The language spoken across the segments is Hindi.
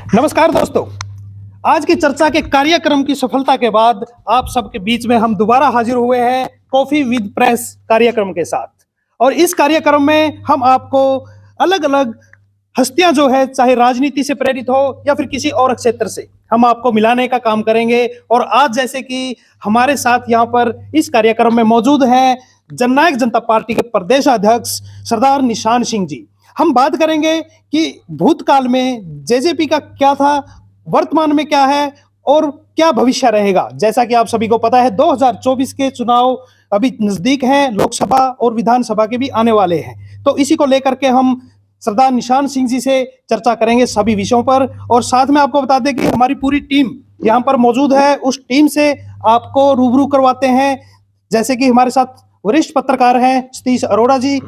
नमस्कार दोस्तों। आज की चर्चा के कार्यक्रम की सफलता के बाद आप सबके बीच में हम दोबारा हाजिर हुए हैं कॉफी विद प्रेस कार्यक्रम के साथ। और इस कार्यक्रम में हम आपको अलग अलग हस्तियां जो है, चाहे राजनीति से प्रेरित हो या फिर किसी और क्षेत्र से, हम आपको मिलाने का काम करेंगे। और आज जैसे कि हमारे साथ यहाँ पर इस कार्यक्रम में मौजूद हैं जननायक जनता पार्टी के प्रदेश अध्यक्ष सरदार निशान सिंह जी। हम बात करेंगे कि भूतकाल में जेजेपी का क्या था, वर्तमान में क्या है और क्या भविष्य रहेगा। जैसा कि आप सभी को पता है 2024 के चुनाव अभी नजदीक हैं, लोकसभा और विधानसभा के भी आने वाले हैं। तो इसी को लेकर के हम सरदार निशान सिंह जी से चर्चा करेंगे सभी विषयों पर। और साथ में आपको बता दें कि हमारी पूरी टीम यहाँ पर मौजूद है। उस टीम से आपको रूबरू करवाते हैं। जैसे कि हमारे साथ वरिष्ठ पत्रकार हैं सतीश अरोड़ा जी,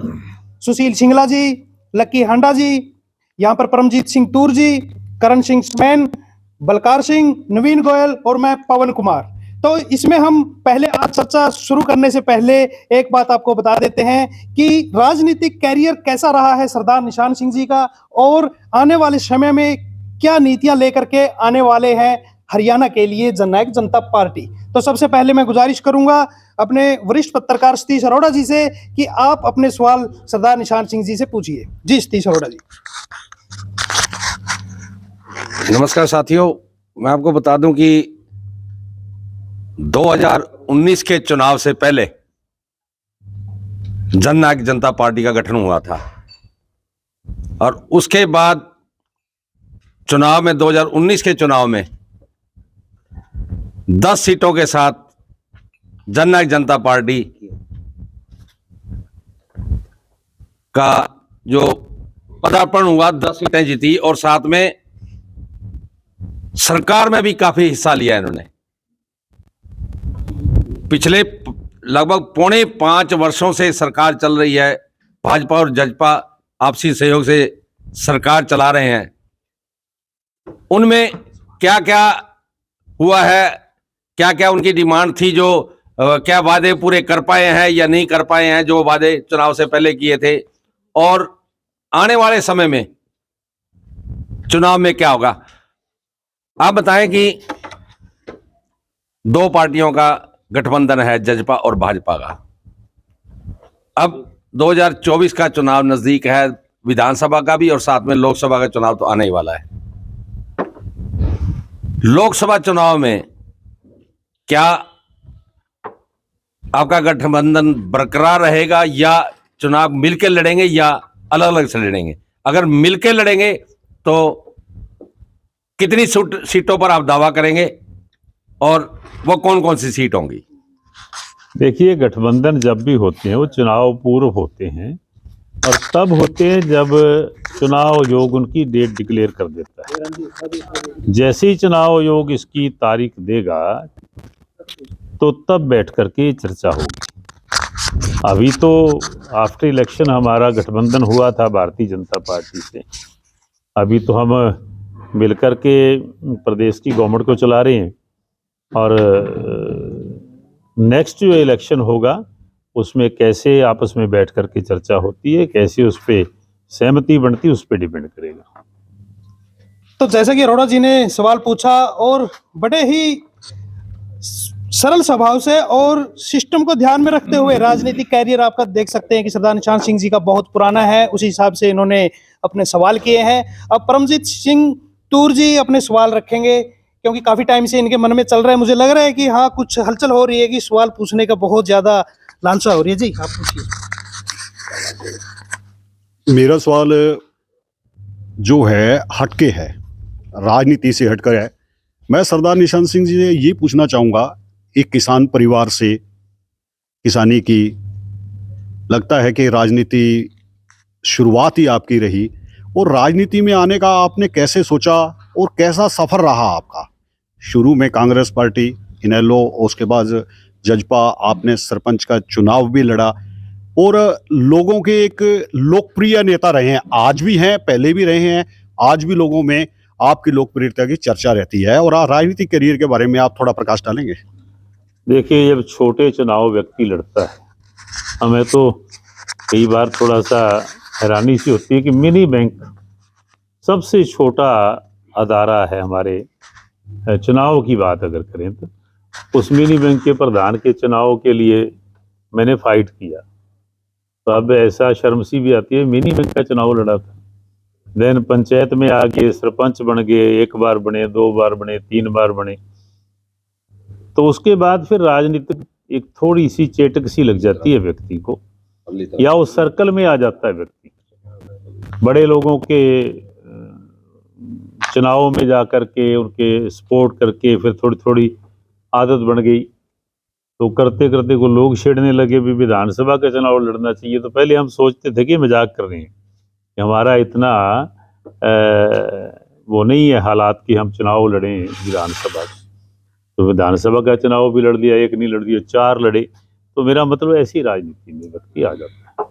सुशील सिंगला जी, लक्की हांडा जी, यहाँ पर परमजीत सिंह तूर जी, करण सिंह मैन, बलकार सिंह, नवीन गोयल और मैं पवन कुमार। तो इसमें हम पहले आज चर्चा शुरू करने से पहले एक बात आपको बता देते हैं कि राजनीतिक कैरियर कैसा रहा है सरदार निशान सिंह जी का, और आने वाले समय में क्या नीतियां लेकर के आने वाले हैं हरियाणा के लिए जननायक जनता पार्टी। तो सबसे पहले मैं गुजारिश करूंगा अपने वरिष्ठ पत्रकार सतीश अरोड़ा जी से कि आप अपने सवाल सरदार निशान सिंह जी से पूछिए। जी सतीश अरोड़ा जी। नमस्कार साथियों, मैं आपको बता दूं कि 2019 के चुनाव से पहले जननायक जनता पार्टी का गठन हुआ था और उसके बाद चुनाव में 2019 के चुनाव में 10 सीटों के साथ जननायक जनता पार्टी का जो पदार्पण हुआ, 10 सीटें जीती और साथ में सरकार में भी काफी हिस्सा लिया इन्होंने। पिछले लगभग 4.5 वर्षों से सरकार चल रही है। भाजपा और जजपा आपसी सहयोग से सरकार चला रहे हैं। उनमें क्या क्या हुआ है, क्या क्या उनकी डिमांड थी, जो क्या वादे पूरे कर पाए हैं या नहीं कर पाए हैं, जो वादे चुनाव से पहले किए थे, और आने वाले समय में चुनाव में क्या होगा। आप बताएं कि 2 पार्टियों का गठबंधन है, जजपा और भाजपा का। अब 2024 का चुनाव नजदीक है, विधानसभा का भी और साथ में लोकसभा का चुनाव तो आने ही वाला है। लोकसभा चुनाव में क्या आपका गठबंधन बरकरार रहेगा या चुनाव मिलकर लड़ेंगे या अलग अलग से लड़ेंगे? अगर मिलकर लड़ेंगे तो कितनी सीटों पर आप दावा करेंगे और वो कौन कौन सी सीट होंगी? देखिए, गठबंधन जब भी होते हैं वो चुनाव पूर्व होते हैं और तब होते हैं जब चुनाव आयोग उनकी डेट डिक्लेयर कर देता है। जैसे ही चुनाव आयोग इसकी तारीख देगा तो तब बैठ करके चर्चा होगी। अभी तो आफ्टर इलेक्शन हमारा गठबंधन हुआ था भारतीय जनता पार्टी से। अभी तो हम मिलकर के प्रदेश की गवर्नमेंट को चला रहे हैं और नेक्स्ट जो इलेक्शन होगा उसमें कैसे आपस में बैठ करके चर्चा होती है, कैसे उस पर सहमति बनती है, उस पर डिपेंड करेगा। तो जैसा कि अरोड़ा जी ने सवाल पूछा और बड़े ही सरल स्वभाव से और सिस्टम को ध्यान में रखते हुए, राजनीतिक कैरियर आपका देख सकते हैं कि सरदार निशान सिंह जी का बहुत पुराना है, उसी हिसाब से इन्होंने अपने सवाल किए हैं। अब परमजीत सिंह तूर जी अपने सवाल रखेंगे क्योंकि काफी टाइम से इनके मन में चल रहा है। मुझे लग रहा है कि हाँ, कुछ हलचल हो रही है कि सवाल पूछने का बहुत ज्यादा लालसा हो रही है। जी आप पूछिए। मेरा सवाल जो है हटके है, राजनीति से हटकर है। मैं सरदार निशान सिंह जी से ये पूछना चाहूँगा, एक किसान परिवार से किसानी की, लगता है कि राजनीति शुरुआत ही आपकी रही, और राजनीति में आने का आपने कैसे सोचा और कैसा सफ़र रहा आपका? शुरू में कांग्रेस पार्टी, इनेलो, उसके बाद जजपा, आपने सरपंच का चुनाव भी लड़ा और लोगों के एक लोकप्रिय नेता रहे हैं, आज भी हैं, पहले भी रहे हैं, आज भी लोगों में आपकी लोकप्रियता की चर्चा रहती है। और राजनीतिक करियर के बारे में आप थोड़ा प्रकाश डालेंगे? देखिए, जब छोटे चुनाव व्यक्ति लड़ता है, हमें तो कई बार थोड़ा सा हैरानी सी होती है कि मिनी बैंक, सबसे छोटा अदारा है हमारे चुनाव की बात अगर करें तो उस मिनी बैंक के प्रधान के चुनाव के लिए मैंने फाइट किया। तो अब ऐसा शर्मसी भी आती है, मिनी बैंक का चुनाव लड़ा था, देन पंचायत में आके सरपंच बन गए, 1 बार बने, 2 बार बने, 3 बार बने। तो उसके बाद फिर राजनीतिक एक थोड़ी सी चेटक सी लग जाती है व्यक्ति को, या उस सर्कल में आ जाता है व्यक्ति। बड़े लोगों के चुनावों में जा करके उनके सपोर्ट करके फिर थोड़ी थोड़ी आदत बन गई। तो करते करते को लोग छेड़ने लगे भी विधानसभा का चुनाव लड़ना चाहिए। तो पहले हम सोचते थे कि मजाक कर रहे हैं कि हमारा इतना वो नहीं है हालात कि हम चुनाव लड़ें विधानसभा का। तो विधानसभा का चुनाव भी लड़ लिया, 1 नहीं लड़ दिया, 4 लड़े। तो मेरा मतलब ऐसी राजनीति में व्यक्ति आ जाता है।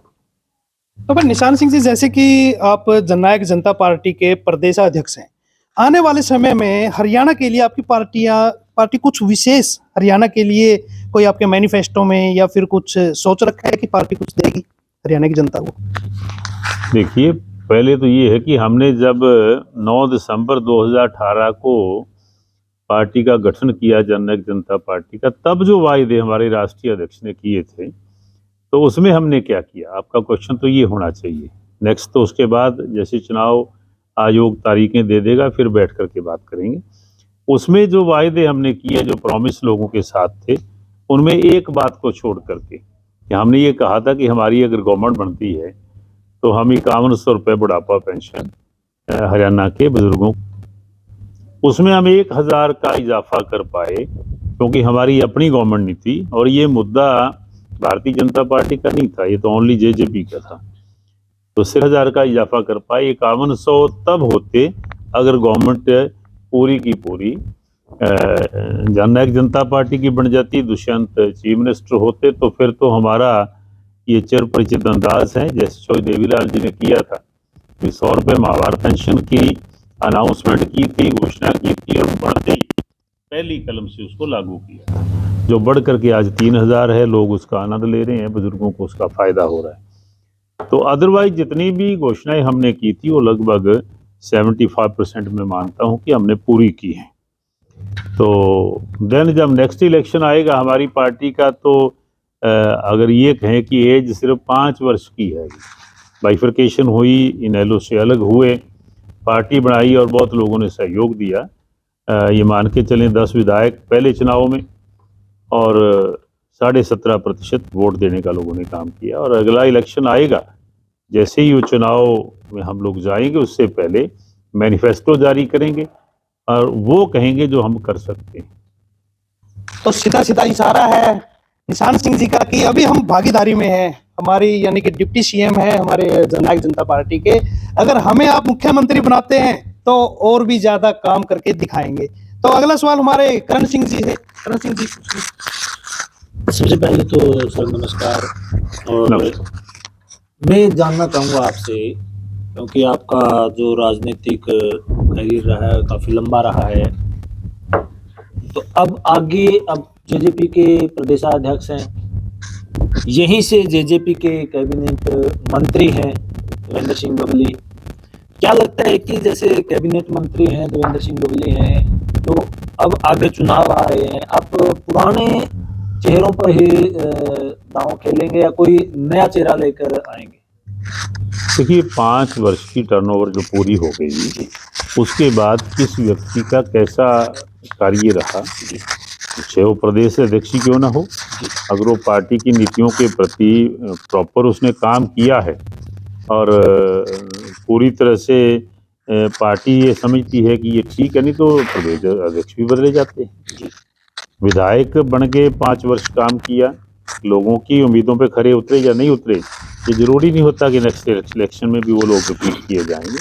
तो पर निशान सिंह जी, जैसे कि आप जननायक जनता पार्टी के प्रदेशाध्यक्ष हैं, आने वाले समय में हरियाणा के लिए आपकी पार्टी कुछ विशेष हरियाणा के लिए कोई आपके मैनिफेस्टो में या फिर कुछ सोच रखा है कि पार्टी कुछ देगी हरियाणा की जनता को? देखिए, पहले तो ये है कि हमने जब 9 दिसंबर 2018 को पार्टी का गठन किया जननायक जनता पार्टी का, तब जो वायदे हमारे राष्ट्रीय अध्यक्ष ने किए थे तो उसमें हमने क्या किया, आपका क्वेश्चन तो ये होना चाहिए। नेक्स्ट तो उसके बाद जैसे चुनाव आयोग तारीखें दे देगा फिर बैठ करके बात करेंगे। उसमें जो वायदे हमने किए, जो प्रॉमिस लोगों के साथ थे, उनमें एक बात को छोड़ करके कि हमने ये कहा था कि हमारी अगर गवर्नमेंट बनती है तो हम 5100 रुपये बुढ़ापा पेंशन हरियाणा के बुजुर्गों, उसमें हम 1000 का इजाफा कर पाए, क्योंकि हमारी अपनी गवर्नमेंट नहीं थी और ये मुद्दा भारतीय जनता पार्टी का नहीं था, ये तो ओनली जेजेपी का था। तो 1000 का इजाफा कर पाए। 5100 तब होते अगर गवर्नमेंट पूरी की पूरी जननायक जनता पार्टी की बन जाती, दुष्यंत चीफ मिनिस्टर होते, तो फिर तो हमारा ये चिर परिचित अंदाज है जैसे चौधरी देवीलाल जी ने किया था कि 100 रुपये माहवार पेंशन की अनाउंसमेंट की थी, घोषणा की थी और बढ़ते ही पहली कलम से उसको लागू किया, जो बढ़ करके आज 3000 है। लोग उसका आनंद ले रहे हैं, बुजुर्गों को उसका फायदा हो रहा है। तो अदरवाइज जितनी भी घोषणाएं हमने की थी वो लगभग 75% में मानता हूं कि हमने पूरी की है। तो देन जब नेक्स्ट इलेक्शन आएगा हमारी पार्टी का, तो अगर ये कहें कि एज सिर्फ 5 वर्ष की है, बाइफर्केशन हुई, इनेलो से अलग हुए, पार्टी बनाई और बहुत लोगों ने सहयोग दिया, ये मान के चलें 10 विधायक पहले चुनाव में और 17.5% वोट देने का लोगों ने काम किया। और अगला इलेक्शन आएगा, जैसे ही वो चुनाव में हम लोग जाएंगे उससे पहले मैनिफेस्टो जारी करेंगे और वो कहेंगे जो हम कर सकते हैं। तो सीधा सीधा इशारा है निशान सिंह जी का कि अभी हम भागीदारी में हैं, हमारी यानी कि डिप्टी सीएम है हमारे जननायक जनता पार्टी के, अगर हमें आप मुख्यमंत्री बनाते हैं तो और भी ज्यादा काम करके दिखाएंगे। तो अगला सवाल हमारे करण सिंह जी है। करण सिंह जी, सबसे पहले तो सर नमस्कार। और मैं जानना चाहूँगा आपसे, क्योंकि आपका जो राजनीतिक करियर रहा है काफ़ी लंबा रहा है, तो अब आगे अब जेजेपी के प्रदेशाध्यक्ष हैं, यहीं से जेजेपी के कैबिनेट मंत्री हैं देवेंद्र सिंह बबली। क्या लगता है कि जैसे कैबिनेट मंत्री हैं देवेंद्र सिंह बबली हैं, तो अब आगे चुनाव आ रहे हैं, आप पुराने चेहरों पर ही दांव खेलेंगे या कोई नया चेहरा लेकर आएंगे? देखिए, 5 वर्ष की टर्नओवर जो पूरी हो गई, उसके बाद किस व्यक्ति का कैसा कार्य रहा, चाहे वो प्रदेश अध्यक्ष क्यों ना हो, अगर वो पार्टी की नीतियों के प्रति प्रॉपर उसने काम किया है और पूरी तरह से पार्टी ये समझती है कि ये ठीक है, नहीं तो प्रदेश अध्यक्ष भी बदले जाते हैं। विधायक बन के 5 वर्ष काम किया, लोगों की उम्मीदों पे खरे उतरे या नहीं उतरे, ये जरूरी नहीं होता कि नेक्स्ट इलेक्शन में भी वो लोग रिपीट किए जाएंगे,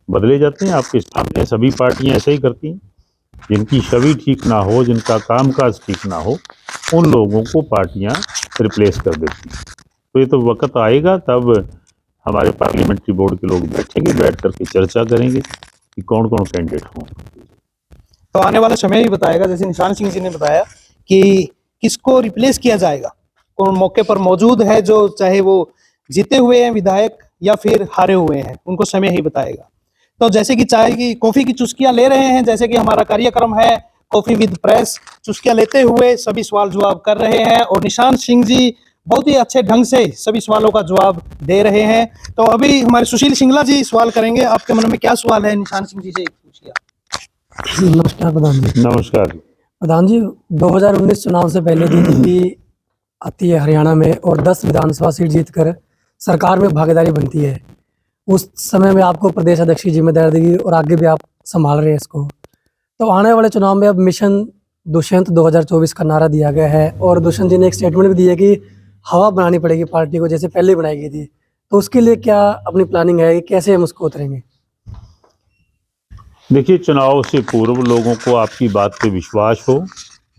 बदले जाते हैं। आपके सामने सभी पार्टियां ऐसा ही करती हैं, जिनकी छवि ठीक ना हो, जिनका कामकाज ठीक ना हो, उन लोगों को पार्टियां रिप्लेस कर देती हैं। तो ये तो वक्त आएगा तब हमारे पार्लियामेंट्री बोर्ड के लोग बैठेंगे, बैठ करके चर्चा करेंगे कि कौन कौन कैंडिडेट हों। तो आने वाला समय ही बताएगा। जैसे निशान सिंह जी ने बताया कि किसको रिप्लेस किया जाएगा, कौन मौके पर मौजूद है, जो चाहे वो जीते हुए हैं विधायक या फिर हारे हुए हैं, उनको समय ही बताएगा। तो जैसे कि चाय की कॉफी की चुस्कियां ले रहे हैं, जैसे कि हमारा कार्यक्रम है कॉफी विद प्रेस, चुस्कियां लेते हुए सभी सवाल जवाब कर रहे हैं और निशांत सिंह जी बहुत ही अच्छे ढंग से सभी सवालों का जवाब दे रहे हैं। तो अभी हमारे सुशील सिंगला जी सवाल करेंगे। आपके मन में क्या सवाल है निशांत सिंह जी से पूछिए। नमस्कार प्रधान जी। नमस्कार। प्रधान जी, 2019 चुनाव से पहले बीजेपी आती है हरियाणा में और 10 विधानसभा सीट जीतकर सरकार में भागीदारी बनती है। उस समय में आपको प्रदेश अध्यक्ष की जिम्मेदारी देगी और आगे भी आप संभाल रहे हैं इसको। तो आने वाले चुनाव में अब मिशन दुष्यंत 2024 का नारा दिया गया है और दुष्यंत जी ने एक स्टेटमेंट भी दी है कि हवा बनानी पड़ेगी पार्टी को, जैसे पहले बनाई गई थी। तो उसके लिए क्या अपनी प्लानिंग है कि कैसे हम उसको उतरेंगे? देखिए, चुनाव से पूर्व लोगों को आपकी बात पे विश्वास हो,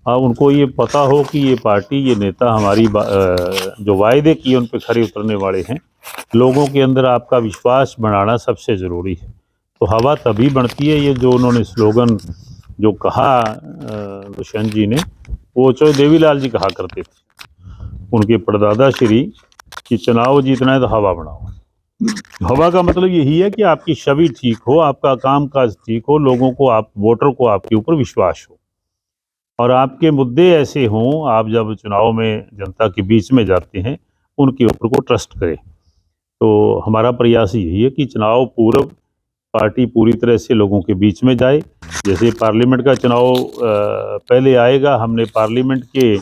उनको ये पता हो कि ये पार्टी, ये नेता हमारी जो वायदे किए उन पे खरे उतरने वाले हैं। लोगों के अंदर आपका विश्वास बढ़ाना सबसे ज़रूरी है। तो हवा तभी बढ़ती है, ये जो उन्होंने स्लोगन जो कहा दुष्यंत जी ने, वो चो देवीलाल जी कहा करते थे उनके परदादा श्री कि चुनाव जीतना है तो हवा बढ़ाओ। हवा का मतलब यही है कि आपकी छवि ठीक हो, आपका कामकाज ठीक हो, लोगों को, आप वोटर को आपके ऊपर विश्वास हो और आपके मुद्दे ऐसे हों, आप जब चुनाव में जनता के बीच में जाते हैं उनके ऊपर को ट्रस्ट करें। तो हमारा प्रयास यही है कि चुनाव पूर्व पार्टी पूरी तरह से लोगों के बीच में जाए। जैसे पार्लियामेंट का चुनाव पहले आएगा, हमने पार्लियामेंट के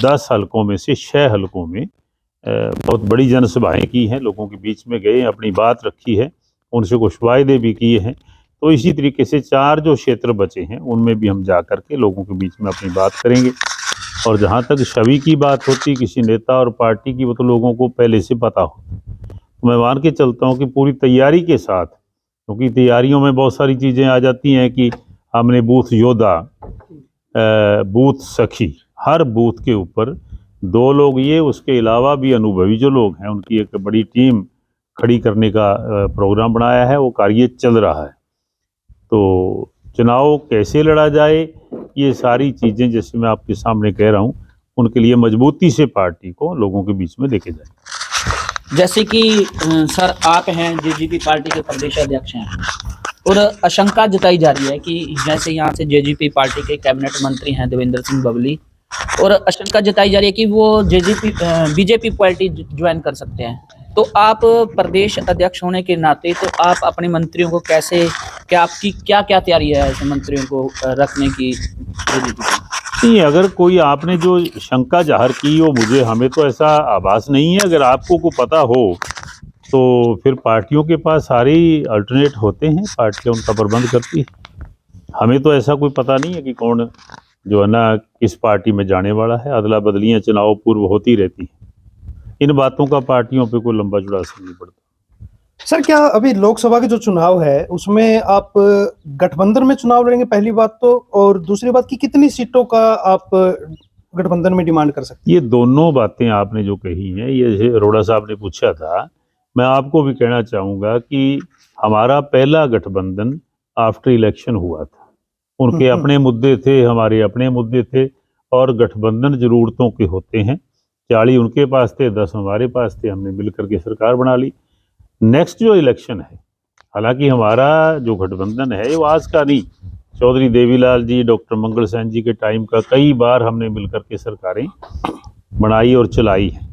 10 हलकों में से 6 हलकों में बहुत बड़ी जनसभाएं की हैं, लोगों के बीच में गए, अपनी बात रखी है, उनसे कुछ वायदे भी किए हैं। तो इसी तरीके से 4 जो क्षेत्र बचे हैं उनमें भी हम जा कर के लोगों के बीच में अपनी बात करेंगे। और जहाँ तक छवि की बात होती किसी नेता और पार्टी की, वो तो लोगों को पहले से पता हो। तो मैं मान के चलता हूँ कि पूरी तैयारी के साथ, क्योंकि तैयारियों में बहुत सारी चीज़ें आ जाती हैं कि हमने बूथ योद्धा, बूथ सखी, हर बूथ के ऊपर 2 लोग, ये उसके अलावा भी अनुभवी जो लोग हैं उनकी एक बड़ी टीम खड़ी करने का प्रोग्राम बनाया है, वो कार्य चल रहा है। तो चुनाव कैसे लड़ा जाए, ये सारी चीज़ें जैसे मैं आपके सामने कह रहा हूँ, उनके लिए मजबूती से पार्टी को लोगों के बीच में लेके जाए। जैसे कि सर, आप हैं जेजेपी पार्टी के प्रदेश अध्यक्ष हैं और आशंका जताई जा रही है कि जैसे यहाँ से जेजेपी पार्टी के कैबिनेट मंत्री हैं देवेंद्र सिंह बबली, और आशंका जताई जा रही है कि वो बीजेपी पार्टी ज्वाइन कर सकते हैं। तो आप प्रदेश अध्यक्ष होने के नाते, तो आप अपने मंत्रियों को कैसे, क्या आपकी क्या क्या तैयारी है ऐसे मंत्रियों को रखने की? नहीं, अगर कोई आपने जो शंका जाहिर की हो, मुझे, हमें तो ऐसा आभास नहीं है। अगर आपको को पता हो तो फिर पार्टियों के पास सारे अल्टरनेट होते हैं, पार्टियां उनका प्रबंध करती है। हमें तो ऐसा कोई पता नहीं है कि कौन जो है ना किस पार्टी में जाने वाला है। अदला बदलियां चुनाव पूर्व होती रहती हैं, इन बातों का पार्टियों पे कोई लंबा चौड़ा असर नहीं पड़ता। सर, क्या अभी लोकसभा के जो चुनाव है उसमें आप गठबंधन में चुनाव लड़ेंगे, पहली बात तो, और दूसरी बात कि कितनी सीटों का आप गठबंधन में डिमांड कर सकते हैं? ये दोनों बातें आपने जो कही हैं, ये अरोड़ा साहब ने पूछा था, मैं आपको भी कहना चाहूँगा कि हमारा पहला गठबंधन आफ्टर इलेक्शन हुआ था। उनके अपने मुद्दे थे, हमारे अपने मुद्दे थे, और गठबंधन जरूरतों के होते हैं। 40 उनके पास थे, 10 हमारे पास थे, हमने मिलकर के सरकार बना ली। नेक्स्ट जो इलेक्शन है, हालांकि हमारा जो गठबंधन है वो आज का नहीं, चौधरी देवीलाल जी, डॉक्टर मंगल सेन जी के टाइम का कई बार हमने मिलकर के सरकारें बनाई और चलाई है।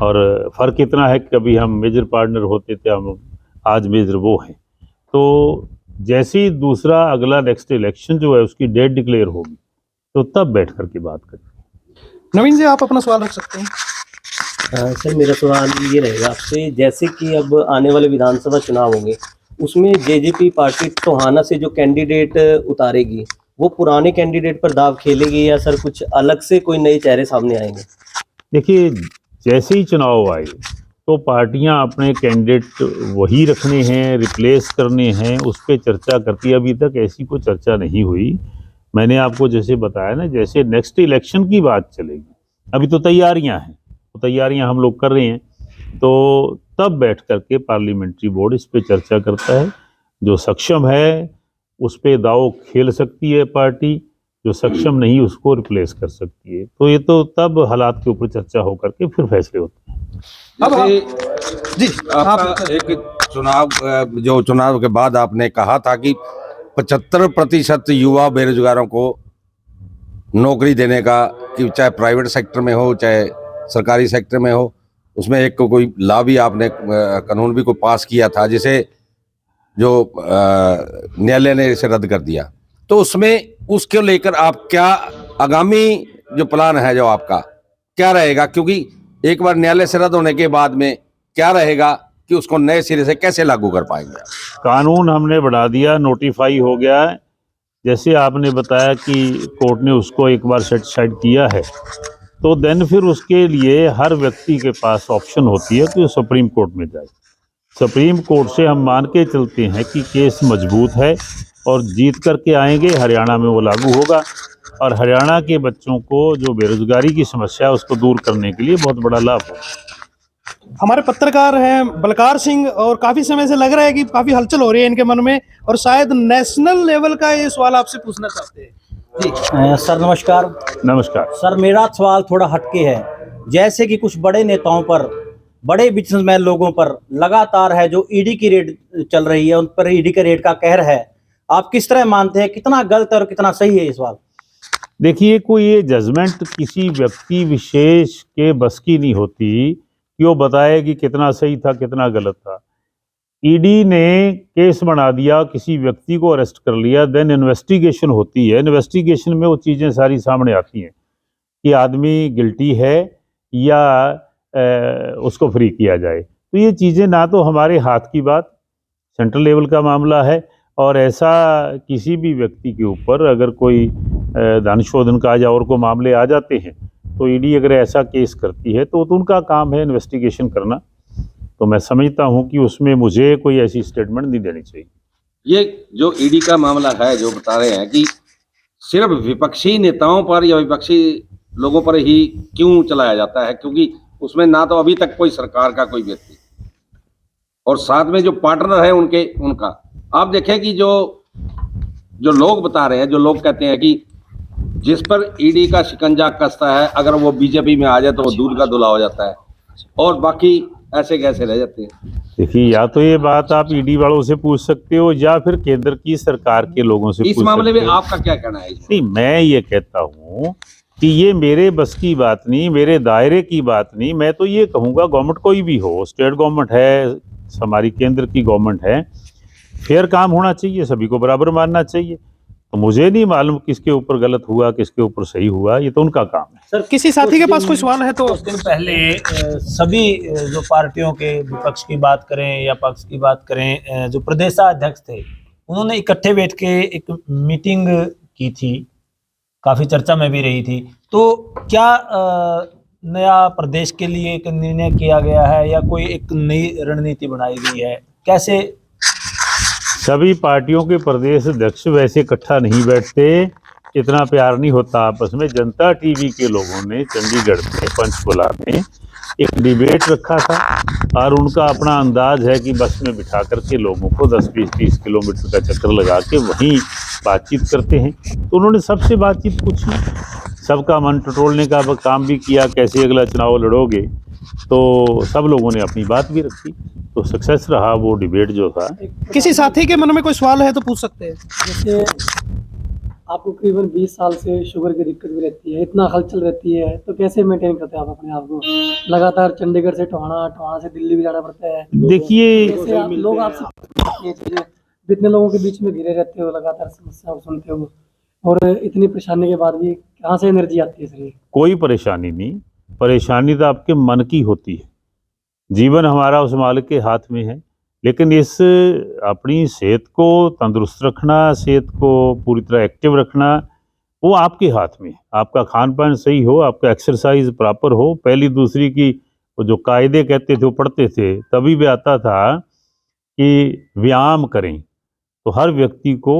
और फ़र्क इतना है कि कभी हम मेजर पार्टनर होते थे, हम आज मेजर वो हैं। तो जैसे ही दूसरा अगला नेक्स्ट इलेक्शन जो है उसकी डेट डिक्लेयर होगी तो तब बैठ कर के बात करेंगे। नवीन जी, आप अपना सवाल रख सकते हैं। सर, मेरा सवाल ये रहेगा आपसे, जैसे कि अब आने वाले विधानसभा चुनाव होंगे, उसमें जेजेपी पार्टी टोहाना से जो कैंडिडेट उतारेगी वो पुराने कैंडिडेट पर दाव खेलेगी या सर कुछ अलग से कोई नए चेहरे सामने आएंगे? देखिए, जैसे ही चुनाव आए तो पार्टियां अपने कैंडिडेट वही रखने हैं, रिप्लेस करने हैं, उस पर चर्चा करती है। अभी तक ऐसी कोई चर्चा नहीं हुई। मैंने आपको जैसे बताया ना, जैसे नेक्स्ट इलेक्शन की बात चलेगी, अभी तो तैयारियां हैं, तो तैयारियां हम लोग कर रहे हैं, तो तब बैठ करके पार्लियामेंट्री बोर्ड इस पे चर्चा करता है। जो सक्षम है उस पे दाव खेल सकती है पार्टी, जो सक्षम नहीं उसको रिप्लेस कर सकती है। तो ये तो तब हालात के ऊपर चर्चा होकर के फिर फैसले होते हैं। अब जी, आपका एक जो चुनाव के बाद आपने कहा था कि 75% युवा बेरोजगारों को नौकरी देने का, कि चाहे प्राइवेट सेक्टर में हो चाहे सरकारी सेक्टर में हो, उसमें एक कोई लॉ भी आपने कानून भी कोई पास किया था, जिसे जो न्यायालय ने इसे रद्द कर दिया। तो उसमें उसके लेकर आप क्या आगामी जो प्लान है जो आपका क्या रहेगा, क्योंकि एक बार न्यायालय से रद्द होने के बाद में क्या रहेगा कि उसको नए सिरे से कैसे लागू कर पाएंगे? कानून हमने बढ़ा दिया, नोटिफाई हो गया है। जैसे आपने बताया कि कोर्ट ने उसको एक बार सेटिस्फाइड किया है, तो देन फिर उसके लिए हर व्यक्ति के पास ऑप्शन होती है कि वो सुप्रीम कोर्ट में जाए। सुप्रीम कोर्ट से हम मान के चलते हैं कि केस मजबूत है और जीत करके आएंगे, हरियाणा में वो लागू होगा और हरियाणा के बच्चों को जो बेरोजगारी की समस्या है उसको दूर करने के लिए बहुत बड़ा लाभ होगा। हमारे पत्रकार हैं बलकार सिंह, और काफी समय से लग रहा है कि काफी हलचल हो रही है इनके मन में, और शायद नेशनल लेवल का ये सवाल आपसे पूछना चाहते हैं। जी सर नमस्कार। नमस्कार सर मेरा सवाल थोड़ा हटके है। जैसे कि कुछ बड़े नेताओं पर, बड़े बिजनेसमैन लोगों पर लगातार है जो ईडी की रेड चल रही है, उन पर ईडी के रेड का कहर है, आप किस तरह मानते हैं, कितना गलत और कितना सही है ये सवाल? देखिए, कोई ये जजमेंट किसी व्यक्ति विशेष के बस की नहीं होती कि वो बताए कि कितना सही था कितना गलत था। ईडी ने केस बना दिया, किसी व्यक्ति को अरेस्ट कर लिया, देन इन्वेस्टिगेशन होती है। इन्वेस्टिगेशन में वो चीज़ें सारी सामने आती हैं कि आदमी गिल्टी है या उसको फ्री किया जाए। तो ये चीज़ें ना तो हमारे हाथ की बात, सेंट्रल लेवल का मामला है, और ऐसा किसी भी व्यक्ति के ऊपर अगर कोई धन शोधन का या और को मामले आ जाते हैं तो ईडी अगर ऐसा केस करती है तो उनका काम है इन्वेस्टिगेशन करना। तो मैं समझता हूं कि उसमें मुझे कोई ऐसी स्टेटमेंट नहीं देनी चाहिए। ये जो ईडी का मामला है जो बता रहे हैं कि सिर्फ विपक्षी नेताओं पर या विपक्षी लोगों पर ही क्यों चलाया जाता है, क्योंकि उसमें ना तो अभी तक कोई सरकार का कोई व्यक्ति और साथ में जो पार्टनर है उनका आप देखें कि जो लोग बता रहे हैं, जो लोग कहते हैं कि जिस पर ईडी का शिकंजा कसता है, अगर वो बीजेपी में आ जाए तो वो दूध का धुला हो जाता है और बाकी ऐसे कैसे रह जाते हैं। देखिए, या तो ये बात आप ईडी वालों से पूछ सकते हो या फिर केंद्र की सरकार के लोगों से इस मामले में आपका क्या कहना है? नहीं, मैं ये कहता हूँ कि ये मेरे बस की बात नहीं, मेरे दायरे की बात नहीं। मैं तो ये कहूँगा गवर्नमेंट कोई भी हो, स्टेट गवर्नमेंट है, हमारी केंद्र की गवर्नमेंट है, फेयर काम होना चाहिए, सभी को बराबर मानना चाहिए। तो मुझे नहीं मालूम किसके ऊपर गलत हुआ किसके ऊपर सही हुआ, ये तो उनका काम है। सर किसी साथी के पास कोई सवाल है तो? कुछ दिन पहले सभी जो पार्टियों के, विपक्ष की बात करें या पक्ष की बात करें, जो प्रदेशाध्यक्ष थे उन्होंने इकट्ठे बैठ के एक मीटिंग की थी, काफी चर्चा में भी रही थी। तो क्या नया प्रदेश के लिए एक निर्णय किया गया है या कोई एक नई रणनीति बनाई गई है? कैसे सभी पार्टियों के प्रदेश अध्यक्ष वैसे इकट्ठा नहीं बैठते, इतना प्यार नहीं होता आपस में। जनता टीवी के लोगों ने चंडीगढ़ में पंचकुला में एक डिबेट रखा था और उनका अपना अंदाज है कि बस में बिठा करके लोगों को 10-20-30 किलोमीटर का चक्कर लगा के वहीं बातचीत करते हैं। तो उन्होंने सबसे बातचीत पूछी, सबका मन टटोलने का काम भी किया, कैसे अगला चुनाव लड़ोगे, तो सब लोगों ने अपनी बात भी रखी, तो सक्सेस रहा वो डिबेट जो था। किसी साथी के मन में कोई सवाल है तो पूछ सकते हैं। जैसे आपको करीबन 20 साल से शुगर की दिक्कत भी रहती है, इतना हलचल रहती है, तो कैसे मेंटेन करते हैं आप अपने आप को? लगातार चंडीगढ़ से टोहाना से दिल्ली भी जाना पड़ता है। देखिए, लोग आपसे इतने लोगों के बीच में घिरे रहते हो, लगातार समस्या सुनते हो, और इतनी परेशानी के बाद भी कहाँ से एनर्जी आती है शरीर? कोई परेशानी नहीं, परेशानी तो आपके मन की होती है। जीवन हमारा उस मालिक के हाथ में है, लेकिन इस अपनी सेहत को तंदुरुस्त रखना, सेहत को पूरी तरह एक्टिव रखना, वो आपके हाथ में है। आपका खान पान सही हो, आपका एक्सरसाइज प्रॉपर हो। पहली दूसरी की वो जो कायदे कहते थे वो पढ़ते थे, तभी भी आता था कि व्यायाम करें। तो हर व्यक्ति को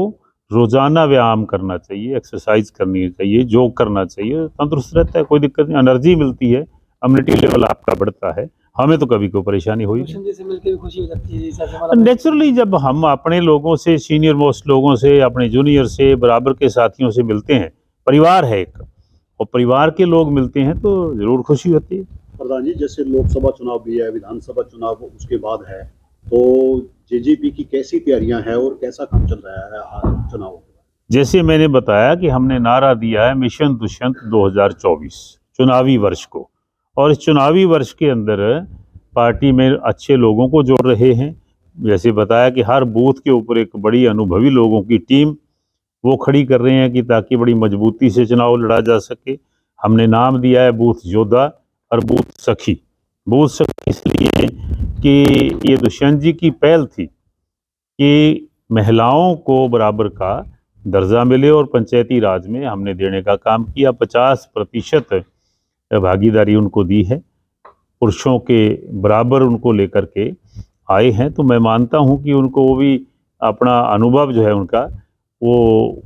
रोजाना व्यायाम करना चाहिए, एक्सरसाइज करनी चाहिए, योग करना चाहिए, तंदुरुस्त रहता है, कोई दिक्कत नहीं, एनर्जी मिलती है, इम्यूनिटी लेवल आपका बढ़ता है। हमें तो कभी कोई परेशानी हुई नहीं। जैसे मिलकर भी खुशी हो जाती है जैसे हमारा नेचुरली जब हम अपने लोगों से, सीनियर मोस्ट लोगों से, अपने जूनियर से, बराबर के साथियों से मिलते हैं, परिवार है एक, और परिवार के लोग मिलते हैं तो जरूर खुशी होती है। प्रधान जी, जैसे लोकसभा चुनाव भी है, विधानसभा चुनाव उसके बाद है, तो जेजेपी की कैसी तैयारियां हैं और कैसा काम चल रहा है आज चुनाव? जैसे मैंने बताया कि हमने नारा दिया है मिशन दुष्यंत 2024 चुनावी वर्ष को, और इस चुनावी वर्ष के अंदर पार्टी में अच्छे लोगों को जोड़ रहे हैं। जैसे बताया कि हर बूथ के ऊपर एक बड़ी अनुभवी लोगों की टीम वो खड़ी कर रहे हैं कि ताकि बड़ी मजबूती से चुनाव लड़ा जा सके। हमने नाम दिया है बूथ योद्धा और बूथ सखी। बूथ सखी इसलिए कि ये दुष्यंत जी की पहल थी कि महिलाओं को बराबर का दर्जा मिले, और पंचायती राज में हमने देने का काम किया। 50% भागीदारी उनको दी है, पुरुषों के बराबर उनको लेकर के आए हैं। तो मैं मानता हूं कि उनको वो भी अपना अनुभव जो है उनका वो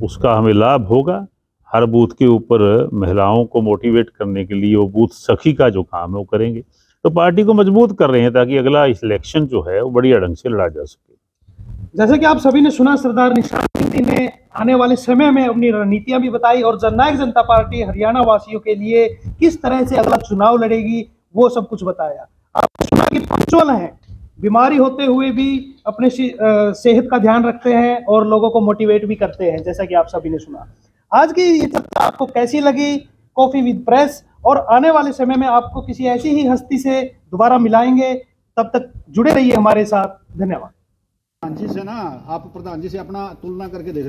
उसका हमें लाभ होगा। हर बूथ के ऊपर महिलाओं को मोटिवेट करने के लिए वो बूथ सखी का जो काम है वो करेंगे। तो पार्टी को मजबूत कर रहे हैं ताकि अगला इलेक्शन जो है वो बढ़िया ढंग से लड़ा जा सके। जैसे कि आप सभी ने सुना, सरदार निशान सिंह जी ने आने वाले समय में अपनी रणनीतियां भी बताई और जननायक जनता पार्टी हरियाणा वासियों के लिए किस तरह से अगला चुनाव लड़ेगी वो सब कुछ बताया। आपने सुना कि पंक्चुअल हैं, बीमारी होते हुए भी अपने सेहत का ध्यान रखते हैं और लोगों को मोटिवेट भी करते हैं, जैसा कि आप सभी ने सुना। आज की ये चर्चा आपको कैसी लगी? कॉफी विद प्रेस और आने वाले समय में आपको किसी ऐसी ही हस्ती से दोबारा मिलाएंगे। तब तक जुड़े रहिए हमारे साथ। धन्यवाद। प्रधान जी से ना आप प्रधान जी से अपना तुलना करके देख लो।